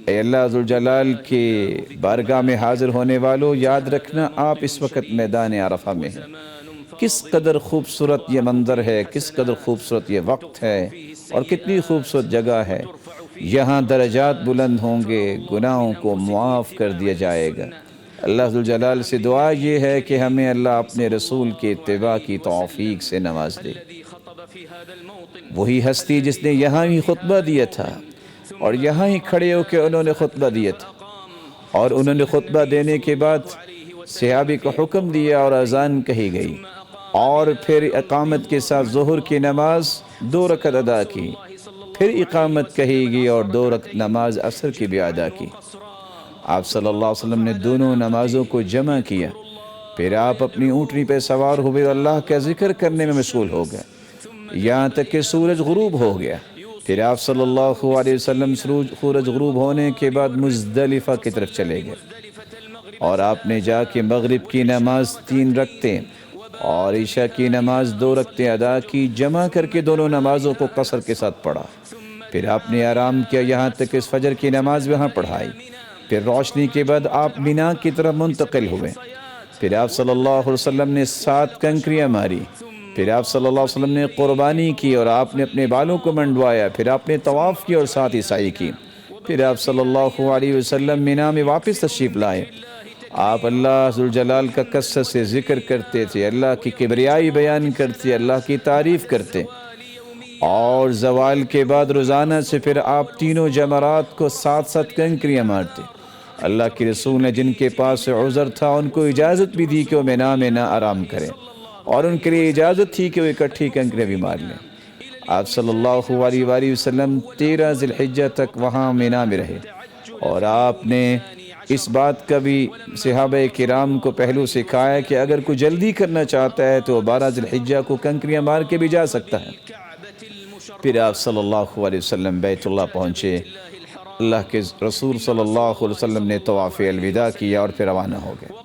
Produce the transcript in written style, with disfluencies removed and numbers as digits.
اے اللہ ذوالجلال کے بارگاہ میں حاضر ہونے والوں، یاد رکھنا آپ اس وقت میدان عرفہ میں ہیں۔ کس قدر خوبصورت یہ منظر ہے، کس قدر خوبصورت یہ وقت ہے، اور کتنی خوبصورت جگہ ہے۔ یہاں درجات بلند ہوں گے، گناہوں کو معاف کر دیا جائے گا۔ اللہ ذوالجلال سے دعا یہ ہے کہ ہمیں اللہ اپنے رسول کے اتباع کی توفیق سے نواز دے۔ وہی ہستی جس نے یہاں ہی خطبہ دیا تھا، اور یہاں ہی کھڑے ہو کے انہوں نے خطبہ دیا تھا، اور انہوں نے خطبہ دینے کے بعد صحابی کو حکم دیا اور اذان کہی گئی، اور پھر اقامت کے ساتھ ظہر کی نماز 2 رکعت ادا کی، پھر اقامت کہی گئی اور 2 رکعت نماز عصر کی بھی ادا کی۔ آپ صلی اللہ علیہ وسلم نے دونوں نمازوں کو جمع کیا، پھر آپ اپنی اونٹنی پہ سوار ہوئے اور اللہ کا ذکر کرنے میں مشغول ہو گئے یہاں تک کہ سورج غروب ہو گیا۔ پھر آپ صلی اللہ علیہ وسلم سورج غروب ہونے کے بعد مزدلفہ کی طرف چلے گئے، اور آپ نے جا کے مغرب کی نماز 3 رکعتیں اور عشاء کی نماز 2 رکعتیں ادا کی، جمع کر کے دونوں نمازوں کو قصر کے ساتھ پڑھا۔ پھر آپ نے آرام کیا یہاں تک کہ فجر کی نماز وہاں پڑھائی۔ پھر روشنی کے بعد آپ مینا کی طرف منتقل ہوئے۔ پھر آپ صلی اللہ علیہ وسلم نے 7 کنکریاں ماری۔ پھر آپ صلی اللہ علیہ وسلم نے قربانی کی اور آپ نے اپنے بالوں کو منڈوایا۔ پھر آپ نے طواف کی اور ساتھ ہی سعی کی۔ پھر آپ صلی اللہ علیہ وسلم مینا میں واپس تشریف لائے۔ آپ اللہ ذوالجلال کا کثرت سے ذکر کرتے تھے، اللہ کی کبریائی بیان کرتے، اللہ کی تعریف کرتے، اور زوال کے بعد روزانہ سے پھر آپ تینوں جمرات کو 7 کنکریاں مارتے۔ اللہ کے رسول نے جن کے پاس عذر تھا ان کو اجازت بھی دی کہ وہ مینا میں نہ آرام کریں، اور ان کے لیے اجازت تھی کہ وہ اکٹھی کنکریاں بھی مار لیں۔ آپ صلی اللہ علیہ وسلم 13 ذی الحجہ تک وہاں مینا میں رہے، اور آپ نے اس بات کا بھی صحابہ کرام کو پہلو سکھایا کہ اگر کوئی جلدی کرنا چاہتا ہے تو 12 ذی الحجہ کو کنکریاں مار کے بھی جا سکتا ہے۔ پھر آپ صلی اللہ علیہ وسلم بیت اللہ پہنچے، اللہ کے رسول صلی اللہ علیہ وسلم نے طواف الوداع کیا اور پھر روانہ ہو گئے۔